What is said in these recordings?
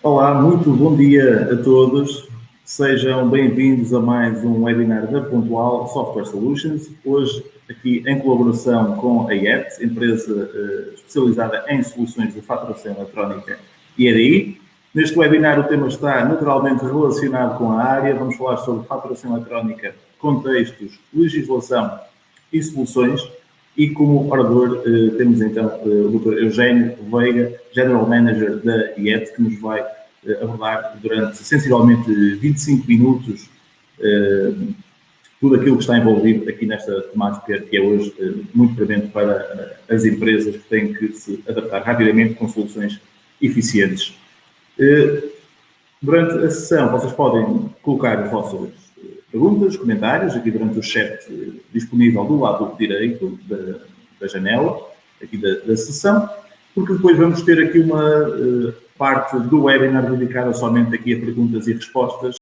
Olá, muito bom dia a todos. Sejam bem-vindos a mais um webinar da Pontual Software Solutions. Hoje, aqui em colaboração com a IET, empresa especializada em soluções de faturação eletrónica e EDI. Neste webinar, o tema está naturalmente relacionado com a área. Vamos falar sobre faturação eletrónica, contextos, legislação e soluções. E como orador temos então o Dr. Eugênio Veiga, General Manager da IET, que nos vai abordar durante sensivelmente 25 minutos tudo aquilo que está envolvido aqui nesta temática que é hoje muito premente para as empresas que têm que se adaptar rapidamente com soluções eficientes. Durante a sessão vocês podem colocar as vossas perguntas, comentários, aqui durante o chat disponível do lado direito da janela, aqui da sessão, porque depois vamos ter aqui uma parte do webinar dedicada somente aqui a perguntas e respostas,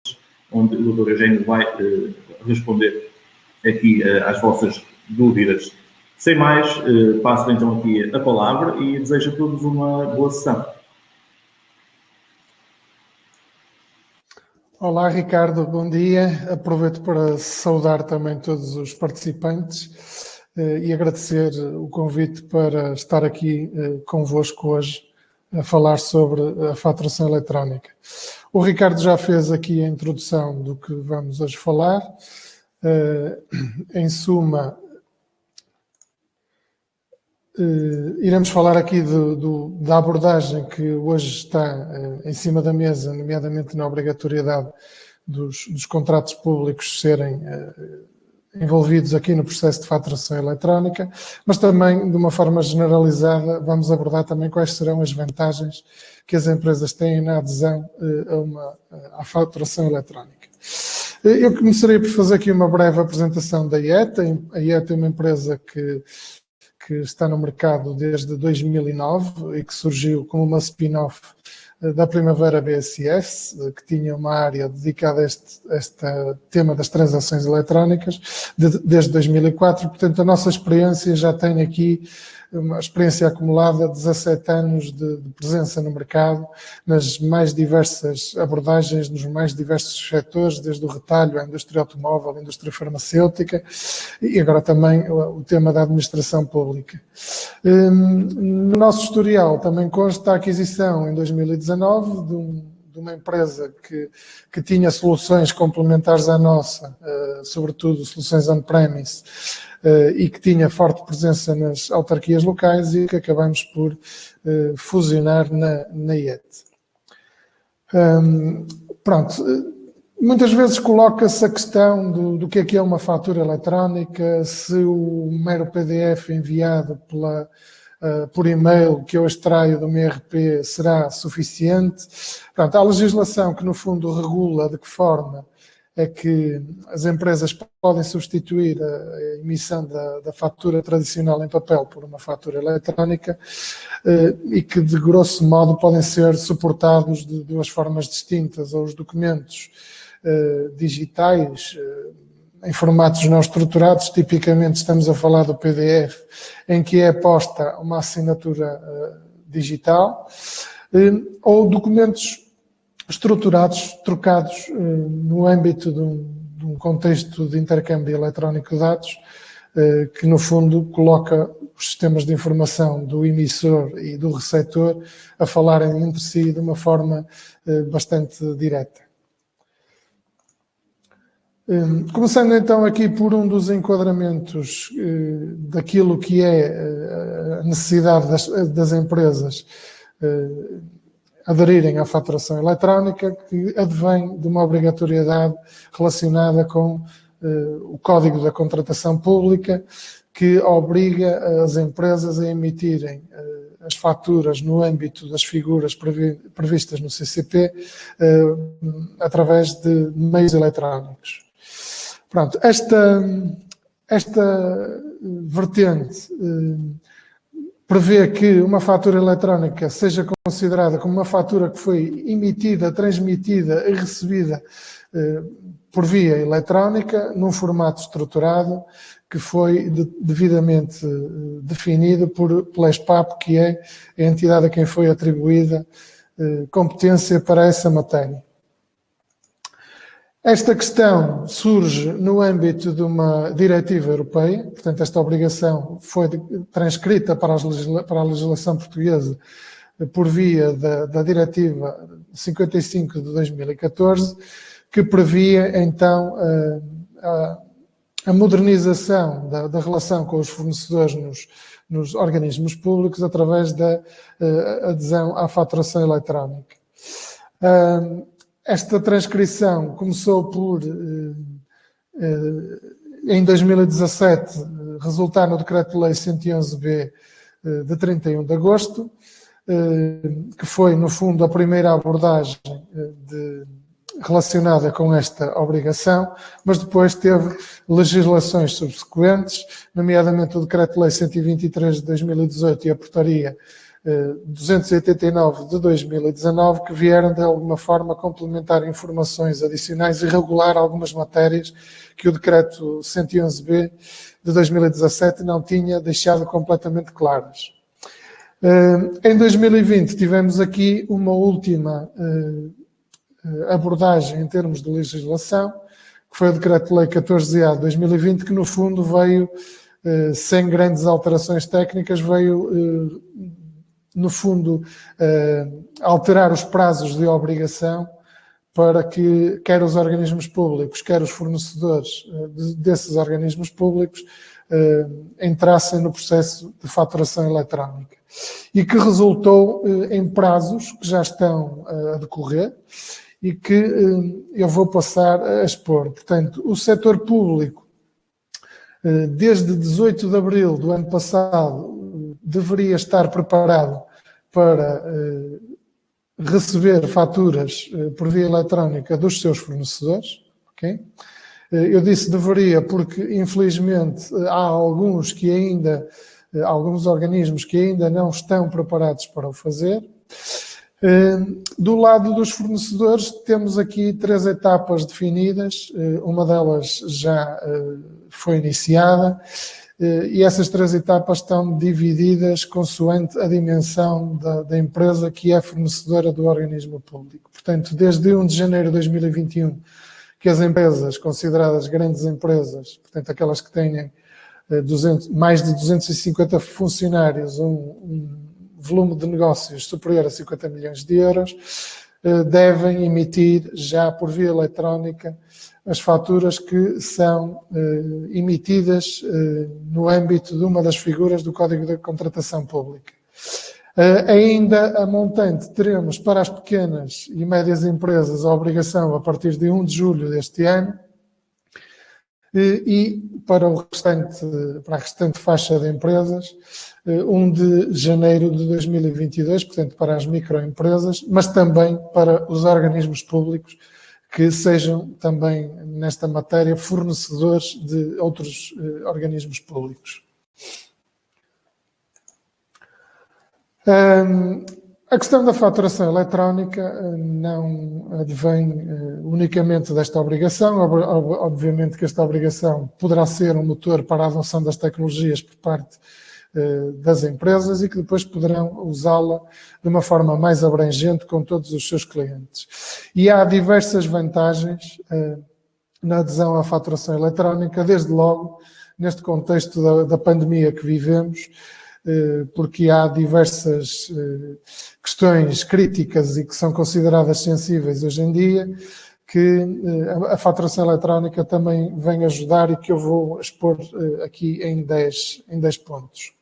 onde o Dr. Eugênio vai responder aqui às vossas dúvidas. Sem mais, passo então aqui a palavra e desejo a todos uma boa sessão. Olá, Ricardo, bom dia. Aproveito para saudar também todos os participantes e agradecer o convite para estar aqui convosco hoje a falar sobre a faturação eletrónica. O Ricardo já fez aqui a introdução do que vamos hoje falar. Em suma, iremos falar aqui da abordagem que hoje está em cima da mesa, nomeadamente na obrigatoriedade dos contratos públicos serem envolvidos aqui no processo de faturação eletrónica, mas também, de uma forma generalizada, vamos abordar também quais serão as vantagens que as empresas têm na adesão à faturação eletrónica. Eu começaria por fazer aqui uma breve apresentação da IET. A IET é uma empresa que está no mercado desde 2009 e que surgiu como uma spin-off da Primavera BSS, que tinha uma área dedicada a este tema das transações eletrónicas desde 2004. Portanto, a nossa experiência já tem aqui uma experiência acumulada de 17 anos de presença no mercado, nas mais diversas abordagens, nos mais diversos setores, desde o retalho, à indústria automóvel, à indústria farmacêutica e agora também o tema da administração pública. No nosso historial também consta a aquisição em 2019 de uma empresa que tinha soluções complementares à nossa, sobretudo soluções on-premise, e que tinha forte presença nas autarquias locais e que acabamos por fusionar na IET. Muitas vezes coloca-se a questão do que é uma fatura eletrónica, se o mero PDF enviado por e-mail que eu extraio do meu ERP será suficiente. Portanto, há legislação que, no fundo, regula de que forma é que as empresas podem substituir a emissão da fatura tradicional em papel por uma fatura eletrónica e que, de grosso modo, podem ser suportados de duas formas distintas, ou os documentos digitais em formatos não estruturados, tipicamente estamos a falar do PDF, em que é posta uma assinatura digital, ou documentos estruturados, trocados no âmbito de um contexto de intercâmbio eletrónico de dados, que no fundo coloca os sistemas de informação do emissor e do receptor a falarem entre si de uma forma bastante direta. Começando então aqui por um dos enquadramentos daquilo que é a necessidade das empresas aderirem à faturação eletrónica, que advém de uma obrigatoriedade relacionada com o Código da Contratação Pública, que obriga as empresas a emitirem as faturas no âmbito das figuras previstas no CCP através de meios eletrónicos. Pronto, esta vertente prevê que uma fatura eletrónica seja considerada como uma fatura que foi emitida, transmitida e recebida por via eletrónica, num formato estruturado, que foi devidamente definido pela ESPAP, que é a entidade a quem foi atribuída competência para essa matéria. Esta questão surge no âmbito de uma diretiva europeia, portanto, esta obrigação foi transcrita para a legislação portuguesa por via da diretiva 55 de 2014, que previa, então, a modernização da relação com os fornecedores nos organismos públicos através da adesão à faturação eletrónica. Esta transcrição começou por, em 2017, resultar no Decreto-Lei 111B de 31 de agosto, que foi, no fundo, a primeira abordagem relacionada com esta obrigação, mas depois teve legislações subsequentes, nomeadamente o Decreto-Lei 123 de 2018 e a Portaria 289 de 2019, que vieram de alguma forma complementar informações adicionais e regular algumas matérias que o Decreto 111B de 2017 não tinha deixado completamente claras. Em 2020 tivemos aqui uma última abordagem em termos de legislação, que foi o Decreto-Lei 14A de 2020, que no fundo veio, sem grandes alterações técnicas, veio no fundo alterar os prazos de obrigação para que quer os organismos públicos, quer os fornecedores desses organismos públicos entrassem no processo de faturação eletrónica. E que resultou em prazos que já estão a decorrer e que eu vou passar a expor. Portanto, o setor público, desde 18 de abril do ano passado, deveria estar preparado para receber faturas por via eletrónica dos seus fornecedores. Okay? Eu disse deveria porque, infelizmente, há alguns organismos que ainda não estão preparados para o fazer. Do lado dos fornecedores, temos aqui 3 etapas definidas, uma delas já foi iniciada, e essas 3 etapas estão divididas consoante a dimensão da empresa que é fornecedora do organismo público. Portanto, desde 1 de janeiro de 2021, que as empresas consideradas grandes empresas, portanto, aquelas que têm mais de 250 funcionários, um volume de negócios superior a 50 milhões de euros, devem emitir já por via eletrónica as faturas que são emitidas no âmbito de uma das figuras do Código da Contratação Pública. Ainda a montante teremos para as pequenas e médias empresas a obrigação a partir de 1 de julho deste ano, e para a restante faixa de empresas, 1 de janeiro de 2022, portanto para as microempresas, mas também para os organismos públicos que sejam também, nesta matéria, fornecedores de outros organismos públicos. A questão da faturação eletrónica não advém unicamente desta obrigação. Obviamente que esta obrigação poderá ser um motor para a adoção das tecnologias por parte das empresas e que depois poderão usá-la de uma forma mais abrangente com todos os seus clientes. E há diversas vantagens na adesão à faturação eletrónica, desde logo neste contexto da pandemia que vivemos, porque há diversas questões críticas e que são consideradas sensíveis hoje em dia, que a faturação eletrónica também vem ajudar e que eu vou expor aqui em 10 pontos.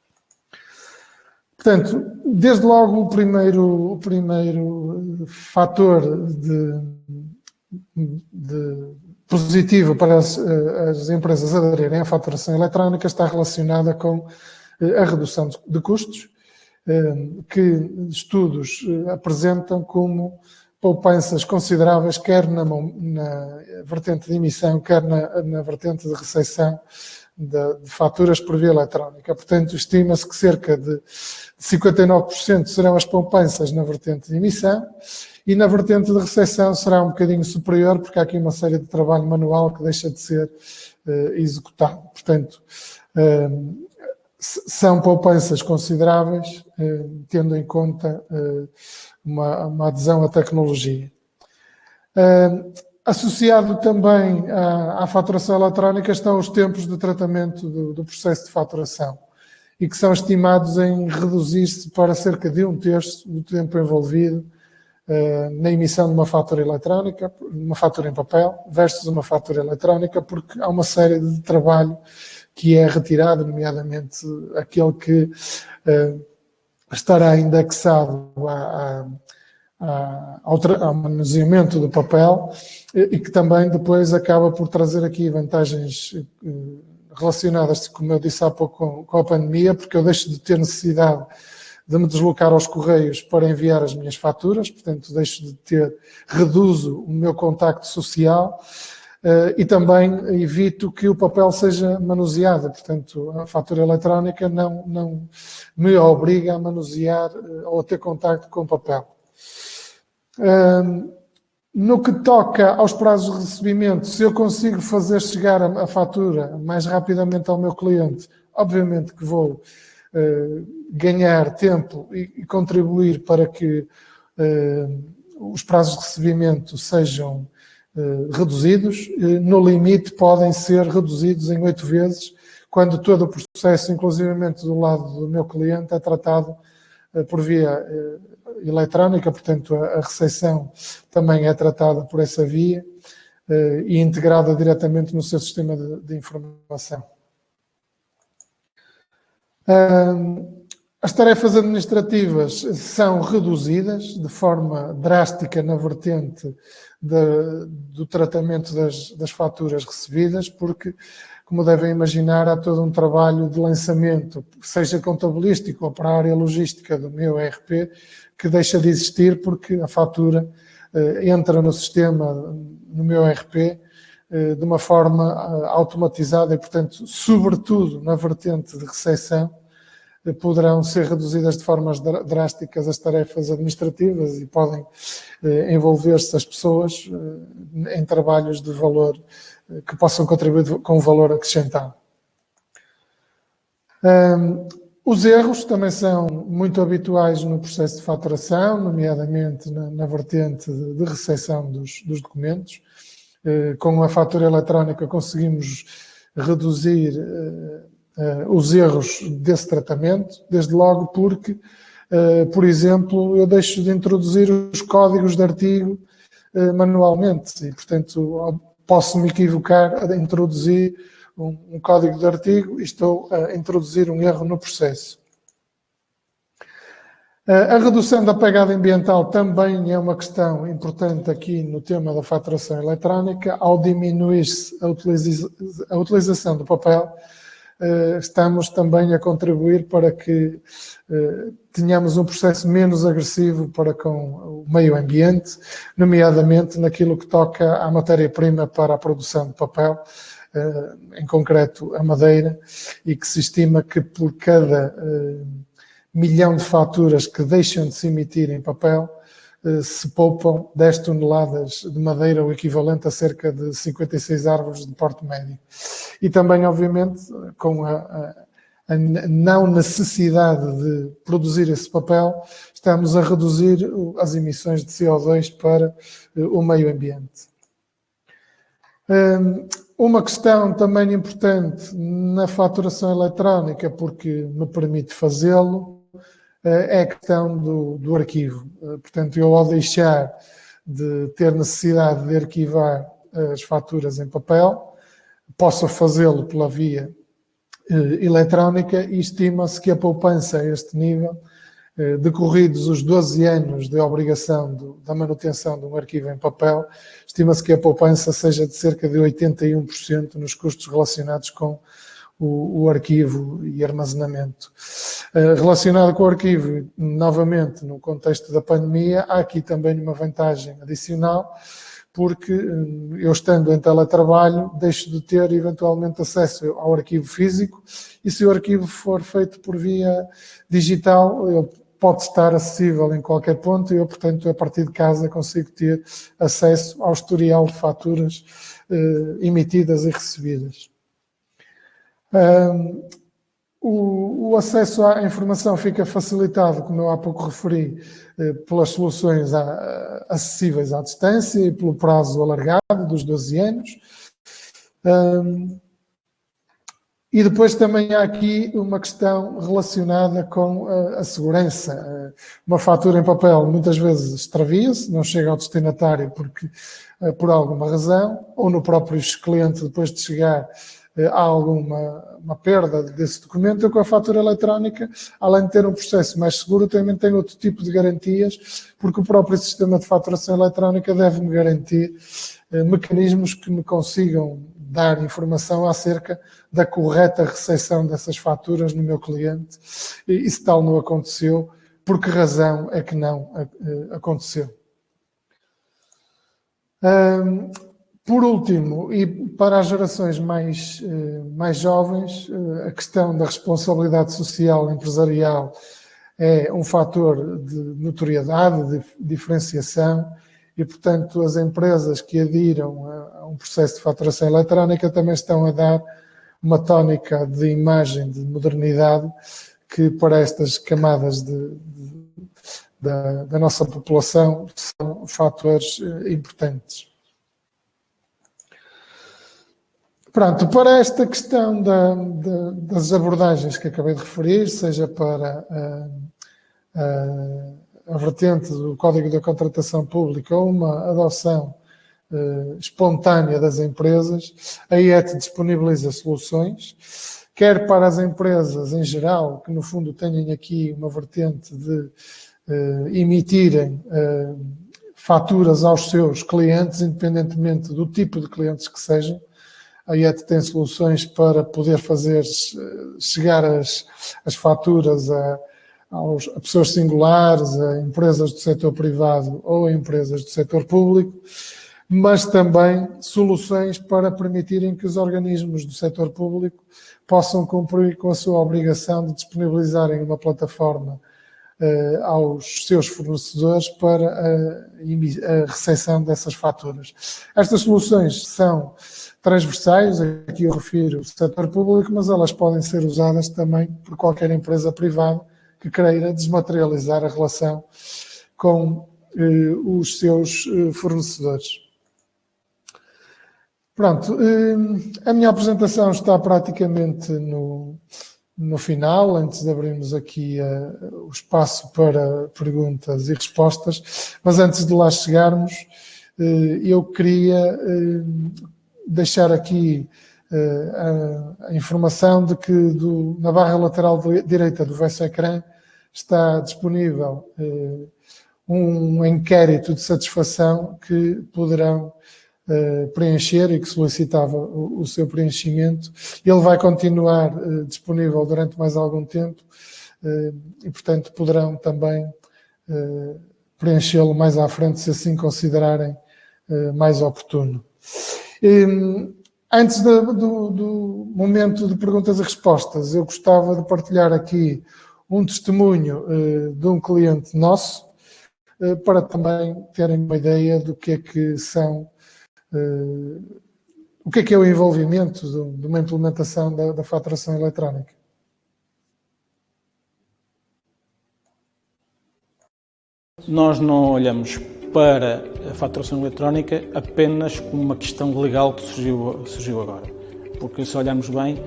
Portanto, desde logo o primeiro fator positivo para as empresas aderirem à faturação eletrónica está relacionada com a redução de custos, que estudos apresentam como poupanças consideráveis, quer na vertente de emissão, quer na vertente de recepção de faturas por via eletrónica. Portanto, estima-se que cerca de 59% serão as poupanças na vertente de emissão e na vertente de recepção será um bocadinho superior, porque há aqui uma série de trabalho manual que deixa de ser executado. Portanto, são poupanças consideráveis, tendo em conta uma adesão à tecnologia. Associado também à faturação eletrónica estão os tempos de tratamento do processo de faturação e que são estimados em reduzir-se para cerca de 1/3 do tempo envolvido na emissão de uma fatura eletrónica, uma fatura em papel, versus uma fatura eletrónica, porque há uma série de trabalho que é retirado, nomeadamente aquele que estará indexado ao manuseamento do papel e que também depois acaba por trazer aqui vantagens relacionadas, como eu disse há pouco, com a pandemia, porque eu deixo de ter necessidade de me deslocar aos correios para enviar as minhas faturas, portanto reduzo o meu contacto social e também evito que o papel seja manuseado, portanto a fatura eletrónica não me obriga a manusear ou a ter contacto com o papel. No que toca aos prazos de recebimento, se eu consigo fazer chegar a fatura mais rapidamente ao meu cliente, obviamente que vou ganhar tempo e contribuir para que os prazos de recebimento sejam reduzidos. No limite, podem ser reduzidos em 8 vezes, quando todo o processo, inclusivamente do lado do meu cliente, é tratado por via eletrónica, portanto a recepção também é tratada por essa via e integrada diretamente no seu sistema de informação. As tarefas administrativas são reduzidas de forma drástica na vertente do tratamento das faturas recebidas, porque, como devem imaginar, há todo um trabalho de lançamento, seja contabilístico ou para a área logística do meu ERP, que deixa de existir porque a fatura entra no sistema, no meu ERP, de uma forma automatizada e, portanto, sobretudo na vertente de recepção, poderão ser reduzidas de formas drásticas as tarefas administrativas e podem envolver-se as pessoas em trabalhos de valor que possam contribuir com valor acrescentado. Os erros também são muito habituais no processo de faturação, nomeadamente na vertente de recepção dos documentos. Com a fatura eletrónica conseguimos reduzir os erros desse tratamento, desde logo porque, por exemplo, eu deixo de introduzir os códigos de artigo manualmente e, portanto, posso me equivocar a introduzir um código de artigo e estou a introduzir um erro no processo. A redução da pegada ambiental também é uma questão importante aqui no tema da faturação eletrónica. Ao diminuir-se a utilização do papel, estamos também a contribuir para que tenhamos um processo menos agressivo para com o meio ambiente, nomeadamente naquilo que toca à matéria-prima para a produção de papel, em concreto a madeira, e que se estima que por cada milhão de faturas que deixam de se emitir em papel, se poupam 10 toneladas de madeira, o equivalente a cerca de 56 árvores de porte médio. E também, obviamente, com a não necessidade de produzir esse papel, estamos a reduzir as emissões de CO2 para o meio ambiente. Uma questão também importante na faturação eletrónica, porque me permite fazê-lo, é a questão do arquivo. Portanto, eu ao deixar de ter necessidade de arquivar as faturas em papel, posso fazê-lo pela via eletrónica e estima-se que a poupança a este nível, decorridos os 12 anos de obrigação da manutenção de um arquivo em papel, estima-se que a poupança seja de cerca de 81% nos custos relacionados com o arquivo e armazenamento. Relacionado com o arquivo, novamente, no contexto da pandemia, há aqui também uma vantagem adicional, porque eu estando em teletrabalho, deixo de ter eventualmente acesso ao arquivo físico e se o arquivo for feito por via digital, ele pode estar acessível em qualquer ponto e eu, portanto, a partir de casa consigo ter acesso ao historial de faturas emitidas e recebidas. O acesso à informação fica facilitado, como eu há pouco referi, pelas soluções acessíveis à distância e pelo prazo alargado dos 12 anos. E depois também há aqui uma questão relacionada com a segurança. Uma fatura em papel muitas vezes extravia-se, não chega ao destinatário por alguma razão, ou no próprio cliente, depois de chegar, há alguma perda desse documento. Com a fatura eletrónica, além de ter um processo mais seguro, também tem outro tipo de garantias, porque o próprio sistema de faturação eletrónica deve-me garantir mecanismos que me consigam dar informação acerca da correta recepção dessas faturas no meu cliente, e se tal não aconteceu, por que razão é que não aconteceu. Por último, e para as gerações mais jovens, a questão da responsabilidade social empresarial é um fator de notoriedade, de diferenciação, e, portanto, as empresas que adiram a um processo de faturação eletrónica também estão a dar uma tónica de imagem, de modernidade, que para estas camadas da nossa população são fatores importantes. Pronto, para esta questão das abordagens que acabei de referir, seja para a vertente do Código da Contratação Pública ou uma adoção espontânea das empresas, a IET disponibiliza soluções, quer para as empresas em geral, que no fundo têm aqui uma vertente de emitirem faturas aos seus clientes, independentemente do tipo de clientes que sejam. A IET tem soluções para poder fazer chegar as faturas a pessoas singulares, a empresas do setor privado ou a empresas do setor público, mas também soluções para permitirem que os organismos do setor público possam cumprir com a sua obrigação de disponibilizarem uma plataforma aos seus fornecedores para a recepção dessas faturas. Estas soluções são transversais, aqui eu refiro o setor público, mas elas podem ser usadas também por qualquer empresa privada que queira desmaterializar a relação com os seus fornecedores. Pronto, a minha apresentação está praticamente no final, antes de abrirmos aqui o espaço para perguntas e respostas, mas antes de lá chegarmos, eu queria deixar aqui a informação de que na barra lateral direita do vosso ecrã está disponível um inquérito de satisfação que poderão preencher e que solicitava o seu preenchimento. Ele vai continuar disponível durante mais algum tempo e, portanto, poderão também preenchê-lo mais à frente, se assim considerarem mais oportuno. Antes do momento de perguntas e respostas, eu gostava de partilhar aqui um testemunho de um cliente nosso, para também terem uma ideia do que é que são, o que é o envolvimento de uma implementação da faturação eletrónica. Nós não olhamos para a faturação eletrónica apenas como uma questão legal que surgiu agora. Porque se olharmos bem,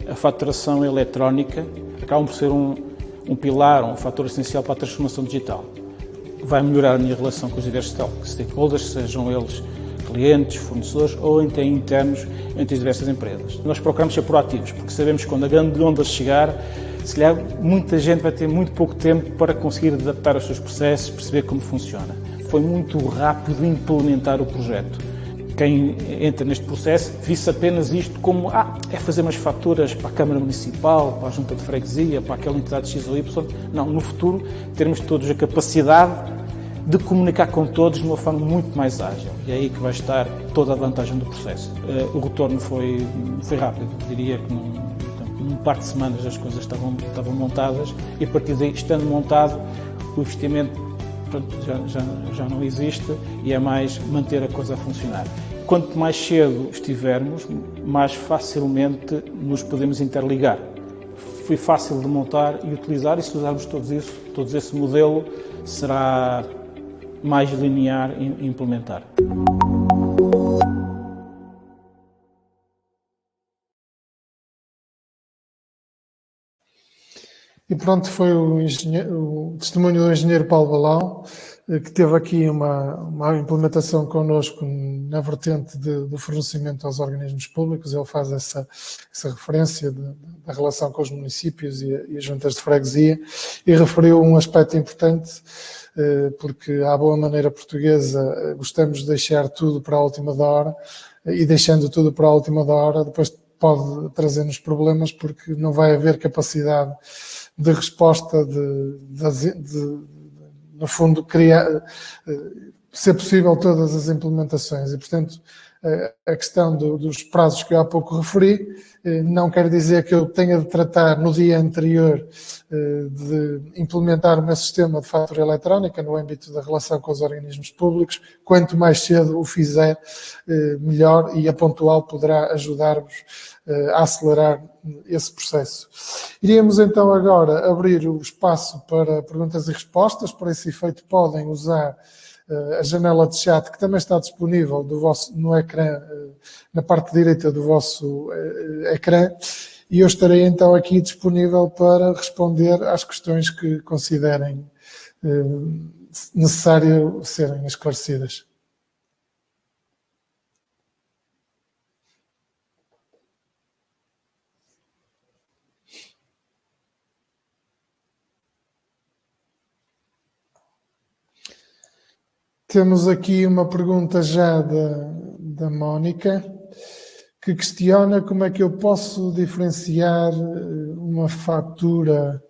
a faturação eletrónica acaba por ser um pilar, um fator essencial para a transformação digital. Vai melhorar a minha relação com os diversos stakeholders, sejam eles clientes, fornecedores ou até internos entre as diversas empresas. Nós procuramos ser proativos, porque sabemos que quando a grande onda chegar, se calhar muita gente vai ter muito pouco tempo para conseguir adaptar os seus processos, perceber como funciona. Foi muito rápido implementar o projeto. Quem entra neste processo visse apenas isto como é fazer umas faturas para a Câmara Municipal, para a Junta de Freguesia, para aquela entidade X ou Y. Não, no futuro termos todos a capacidade de comunicar com todos de uma forma muito mais ágil. E é aí que vai estar toda a vantagem do processo. O retorno foi rápido, diria que num par de semanas as coisas estavam montadas e a partir daí, estando montado, o investimento já não existe e é mais manter a coisa a funcionar. Quanto mais cedo estivermos, mais facilmente nos podemos interligar. foi fácil de montar e utilizar, e se usarmos todo esse modelo, será mais linear em implementar. E pronto, foi o testemunho do engenheiro Paulo Balão, que teve aqui uma implementação connosco na vertente do fornecimento aos organismos públicos. Ele faz essa referência da relação com os municípios e as juntas de freguesia, e referiu um aspecto importante, porque à boa maneira portuguesa gostamos de deixar tudo para a última hora, e deixando tudo para a última hora depois pode trazer-nos problemas, porque não vai haver capacidade de resposta, no fundo, ser possível todas as implementações. E, portanto, a questão dos prazos que eu há pouco referi não quer dizer que eu tenha de tratar no dia anterior de implementar o meu sistema de fatura eletrónica no âmbito da relação com os organismos públicos. Quanto mais cedo o fizer, melhor, e a Pontual poderá ajudar-vos a acelerar esse processo. Iríamos então agora abrir o espaço para perguntas e respostas. Para esse efeito podem usar a janela de chat, que também está disponível no ecrã, na parte direita do vosso ecrã, e eu estarei então aqui disponível para responder às questões que considerem necessário serem esclarecidas. Temos aqui uma pergunta já da Mónica, que questiona como é que eu posso diferenciar uma fatura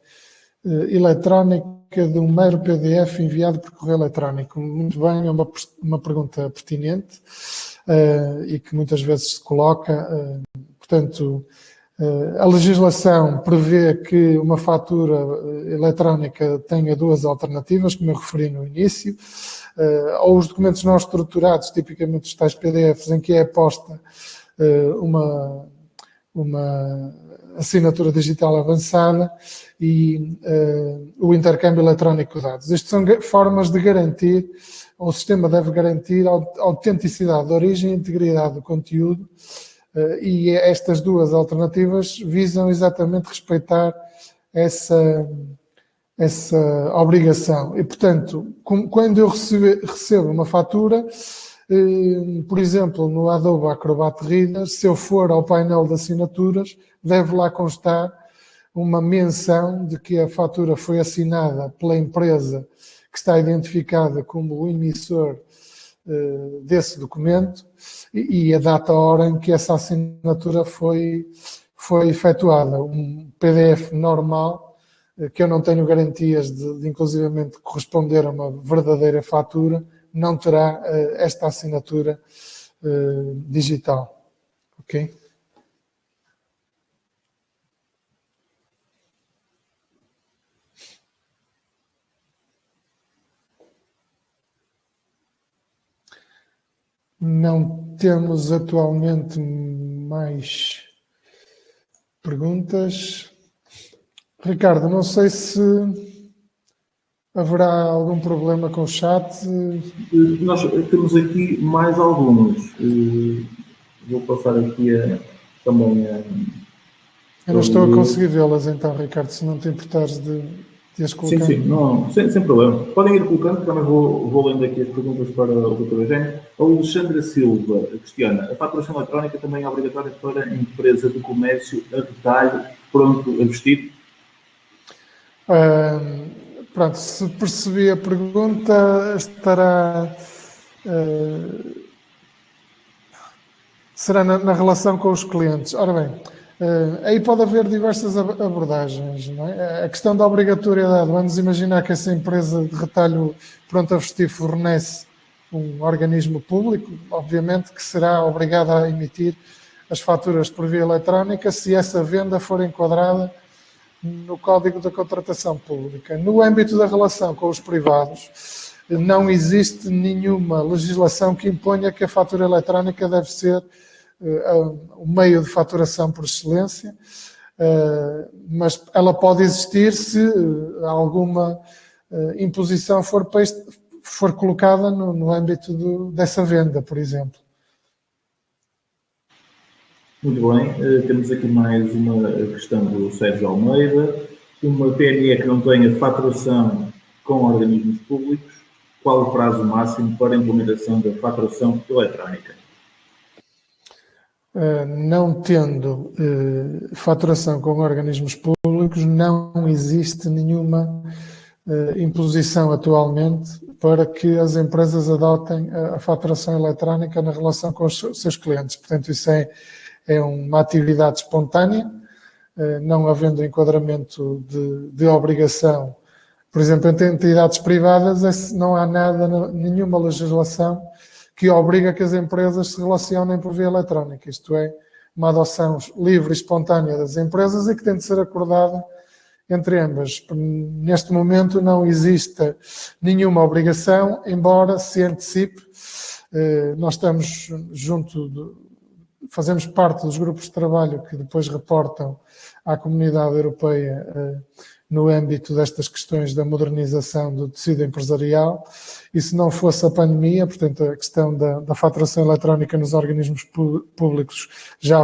eletrónica de um mero PDF enviado por correio eletrónico. Muito bem, é uma pergunta pertinente e que muitas vezes se coloca. Portanto, a legislação prevê que uma fatura eletrónica tenha duas alternativas, como eu referi no início, ou os documentos não estruturados, tipicamente os tais PDFs, em que é posta uma assinatura digital avançada e o intercâmbio eletrónico de dados. Estas são formas de garantir, ou o sistema deve garantir, a autenticidade da origem e a integridade do conteúdo, e estas duas alternativas visam exatamente respeitar essa obrigação. E, portanto, quando eu recebo uma fatura, por exemplo, no Adobe Acrobat Reader, se eu for ao painel de assinaturas, deve lá constar uma menção de que a fatura foi assinada pela empresa que está identificada como o emissor desse documento e a data, a hora em que essa assinatura foi efetuada. Um PDF normal, que eu não tenho garantias de inclusivamente corresponder a uma verdadeira fatura, não terá esta assinatura digital. Ok? Não temos atualmente mais perguntas. Ricardo, não sei se haverá algum problema com o chat. Nós temos aqui mais alguns. Vou passar aqui também a... Eu não estou a conseguir vê-las então, Ricardo, se não te importares de as colocar. Sim, não, sem problema. Podem ir colocando, também vou lendo aqui as perguntas para o Dr. Eugênio. A Alexandra Silva questiona: a faturação eletrónica também é obrigatória para a empresa de comércio a detalhe pronto a vestir? Pronto, se percebi a pergunta, será na relação com os clientes. Ora bem, aí pode haver diversas abordagens, não é? A questão da obrigatoriedade, vamos imaginar que essa empresa de retalho pronto a vestir fornece um organismo público, obviamente que será obrigada a emitir as faturas por via eletrónica se essa venda for enquadrada no Código da Contratação Pública. No âmbito da relação com os privados, não existe nenhuma legislação que imponha que a fatura eletrónica deve ser o meio de faturação por excelência. mas ela pode existir se alguma imposição for colocada no âmbito dessa venda, por exemplo. Muito bem, temos aqui mais uma questão do Sérgio Almeida. Uma PME que não tenha faturação com organismos públicos, qual o prazo máximo para a implementação da faturação eletrónica? Não tendo faturação com organismos públicos, não existe nenhuma imposição atualmente para que as empresas adotem a faturação eletrónica na relação com os seus clientes. Portanto, isso é uma atividade espontânea, não havendo enquadramento de obrigação. Por exemplo, entre entidades privadas, não há nenhuma legislação que obriga que as empresas se relacionem por via eletrónica. Isto é, uma adoção livre e espontânea das empresas e que tem de ser acordada entre ambas. Neste momento não existe nenhuma obrigação, embora se antecipe. Nós estamos fazemos parte dos grupos de trabalho que depois reportam à Comunidade Europeia no âmbito destas questões da modernização do tecido empresarial, e se não fosse a pandemia, portanto a questão da faturação eletrónica nos organismos públicos já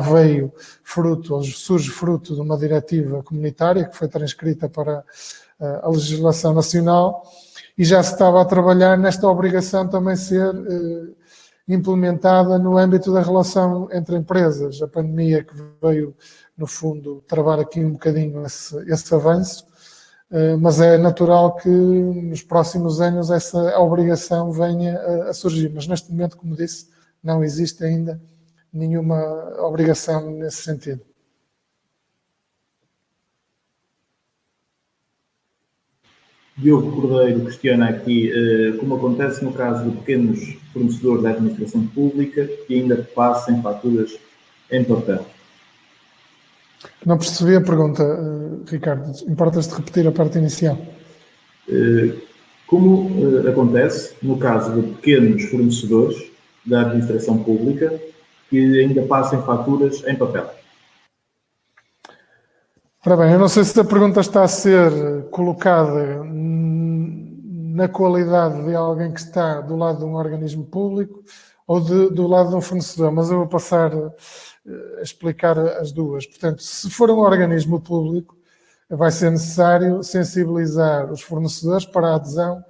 surge fruto de uma diretiva comunitária que foi transcrita para a legislação nacional, e já se estava a trabalhar nesta obrigação também ser implementada no âmbito da relação entre empresas. A pandemia que veio, no fundo, travar aqui um bocadinho esse avanço, mas é natural que nos próximos anos essa obrigação venha a surgir. Mas neste momento, como disse, não existe ainda nenhuma obrigação nesse sentido. Diogo Cordeiro questiona aqui como acontece no caso de pequenos fornecedores da administração pública que ainda passem faturas em papel. Não percebi a pergunta, Ricardo. Importas-te repetir a parte inicial? Como acontece no caso de pequenos fornecedores da administração pública que ainda passem faturas em papel? Ora bem, eu não sei se a pergunta está a ser colocada na qualidade de alguém que está do lado de um organismo público ou do lado de um fornecedor, mas eu vou passar a explicar as duas. Portanto, se for um organismo público, vai ser necessário sensibilizar os fornecedores para a adesão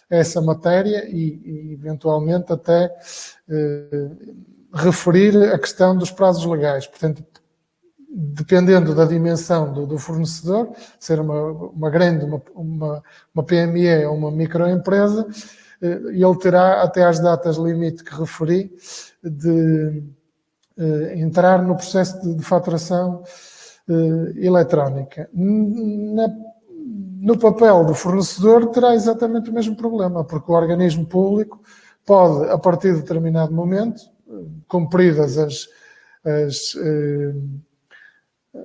a essa matéria e eventualmente até referir a questão dos prazos legais. Portanto, dependendo da dimensão do fornecedor, ser uma grande, uma PME ou uma microempresa, ele terá até às datas limite que referi de entrar no processo de faturação eletrónica. No papel do fornecedor terá exatamente o mesmo problema, porque o organismo público pode, a partir de determinado momento, cumpridas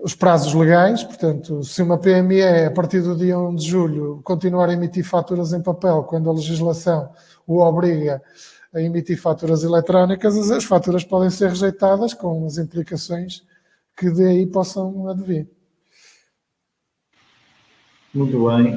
os prazos legais, portanto, se uma PME, a partir do dia 1 de julho, continuar a emitir faturas em papel, quando a legislação o obriga a emitir faturas eletrónicas, as faturas podem ser rejeitadas com as implicações que daí possam advir. Muito bem.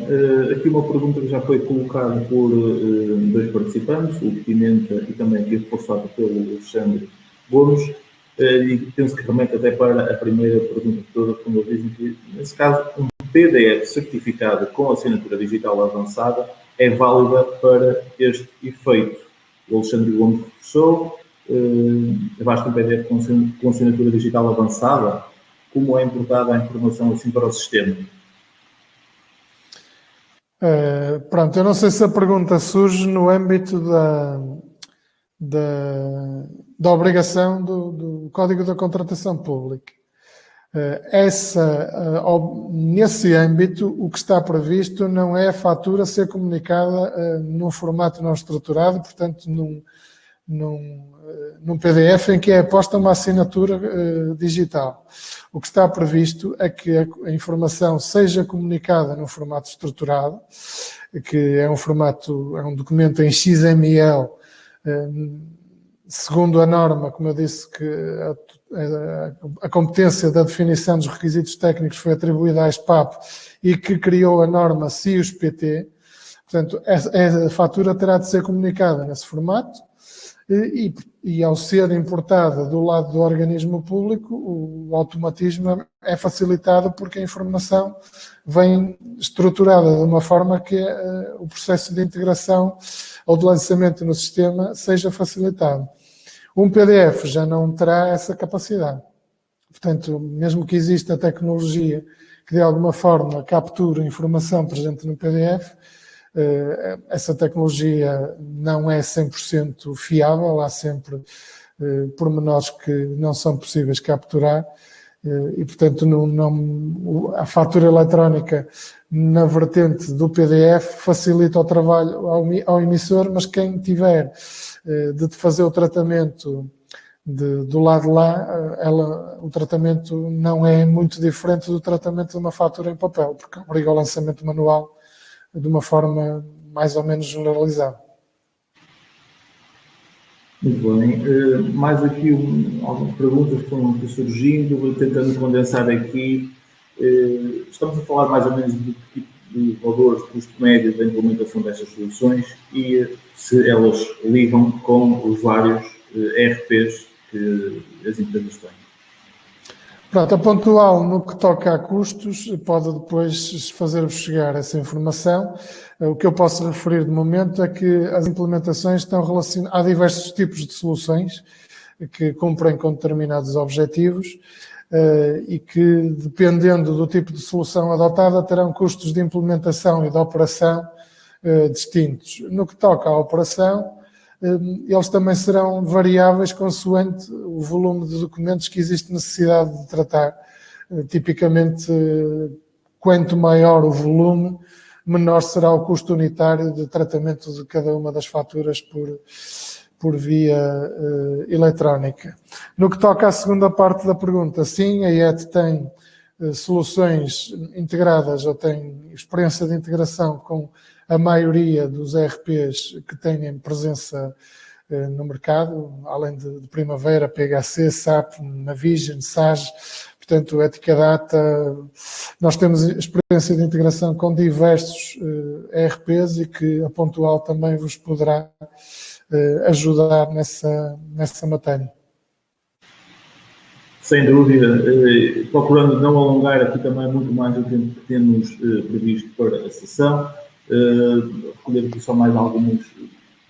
Aqui uma pergunta que já foi colocada por dois participantes, o Pimenta e também aqui reforçado pelo Alexandre Gomes. E penso que remete até para a primeira pergunta de toda, quando eles dizem que, nesse caso, um PDF certificado com assinatura digital avançada é válida para este efeito. O Alexandre Gomes reforçou, basta um PDF com assinatura digital avançada, como é importada a informação assim para o sistema? Pronto, eu não sei se a pergunta surge no âmbito da obrigação do Código da Contratação Pública. Nesse âmbito, o que está previsto não é a fatura ser comunicada num formato não estruturado, portanto, num PDF em que é posta uma assinatura digital. O que está previsto é que a informação seja comunicada num formato estruturado, que é um documento em XML, segundo a norma, como eu disse, que a competência da definição dos requisitos técnicos foi atribuída à SPAP e que criou a norma CIUS-PT. Portanto, a fatura terá de ser comunicada nesse formato e ao ser importada do lado do organismo público, o automatismo é facilitado porque a informação vem estruturada de uma forma que o processo de integração ou de lançamento no sistema seja facilitado. Um PDF já não terá essa capacidade. Portanto, mesmo que exista tecnologia que de alguma forma capture a informação presente no PDF, essa tecnologia não é 100% fiável, há sempre pormenores que não são possíveis capturar e, portanto, a fatura eletrónica na vertente do PDF facilita o trabalho ao emissor, mas quem tiver de fazer o tratamento do lado de lá, o tratamento não é muito diferente do tratamento de uma fatura em papel, porque obriga ao lançamento manual de uma forma mais ou menos generalizada. Muito bem. Mais aqui algumas perguntas que estão surgindo, vou tentando condensar aqui. Estamos a falar mais ou menos do tipo de valores, custo médio da implementação destas soluções e se elas ligam com os vários ERPs que as empresas têm. Pronto, a pontual no que toca a custos, pode depois fazer-vos chegar essa informação. O que eu posso referir de momento é que as implementações estão relacionadas, há diversos tipos de soluções que cumprem com determinados objetivos e que, dependendo do tipo de solução adotada, terão custos de implementação e de operação distintos. No que toca à operação, eles também serão variáveis consoante o volume de documentos que existe necessidade de tratar. Tipicamente, quanto maior o volume, menor será o custo unitário de tratamento de cada uma das faturas por via eletrónica. No que toca à segunda parte da pergunta, sim, a IET tem soluções integradas ou tem experiência de integração com a maioria dos ERPs que têm presença no mercado, além de Primavera, PHC, SAP, Navision, Sage, portanto, Eticadata. Nós temos experiência de integração com diversos ERPs e que a Pontual também vos poderá ajudar nessa matéria. Sem dúvida, procurando não alongar aqui também muito mais o tempo que temos previsto para a sessão, recolher aqui só mais algumas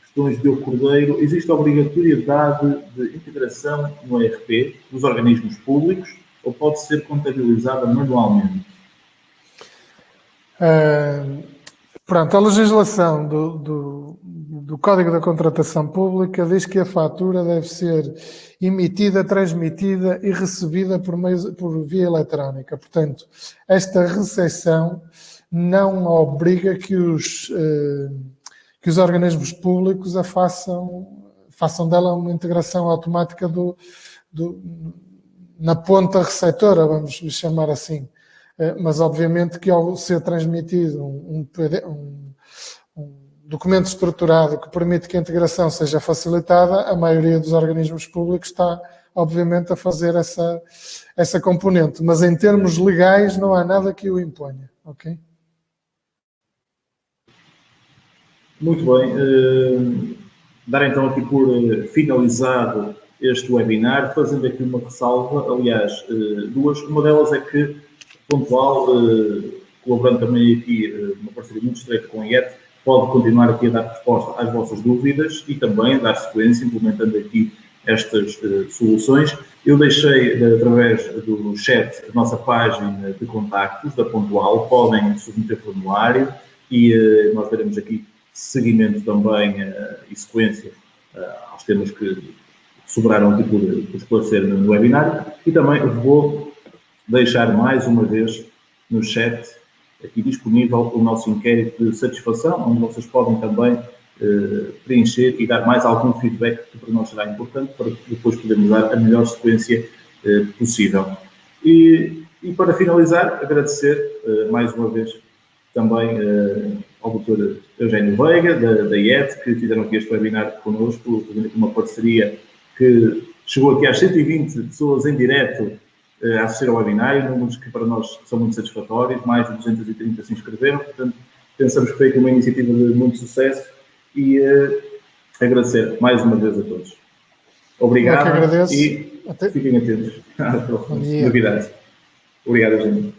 questões de Cordeiro. Existe a obrigatoriedade de integração no ERP dos organismos públicos ou pode ser contabilizada manualmente? Pronto, a legislação do Código da Contratação Pública diz que a fatura deve ser emitida, transmitida e recebida por via eletrónica. Portanto, esta recepção não obriga que os organismos públicos façam dela uma integração automática na ponta receptora, vamos chamar assim. Mas, obviamente, que ao ser transmitido um documento estruturado que permite que a integração seja facilitada, a maioria dos organismos públicos está, obviamente, a fazer essa componente. Mas, em termos legais, não há nada que o imponha. Ok? Muito bem. Dar então aqui por finalizado este webinar, fazendo aqui uma ressalva, aliás, duas. Uma delas é que Pontual, colaborando também aqui numa parceria muito estreita com a IET, pode continuar aqui a dar resposta às vossas dúvidas e também dar sequência, implementando aqui estas soluções. Eu deixei, através do chat, a nossa página de contactos da Pontual, podem submeter formulário e nós daremos aqui seguimento também e sequência aos temas que sobraram aqui por esclarecer no webinário e também vou deixar mais uma vez no chat aqui disponível o nosso inquérito de satisfação, onde vocês podem também preencher e dar mais algum feedback que para nós será importante para depois podermos dar a melhor sequência possível. E para finalizar, agradecer mais uma vez também ao Dr. Eugênio Veiga, da IET, que fizeram aqui este webinar connosco, fazendo aqui uma parceria que chegou aqui às 120 pessoas em direto a assistir ao webinário, números que para nós são muito satisfatórios, mais de 230 se inscreveram, portanto, pensamos que foi aqui uma iniciativa de muito sucesso e agradecer mais uma vez a todos. Obrigado e fiquem atentos às próximas novidades. Obrigado, gente.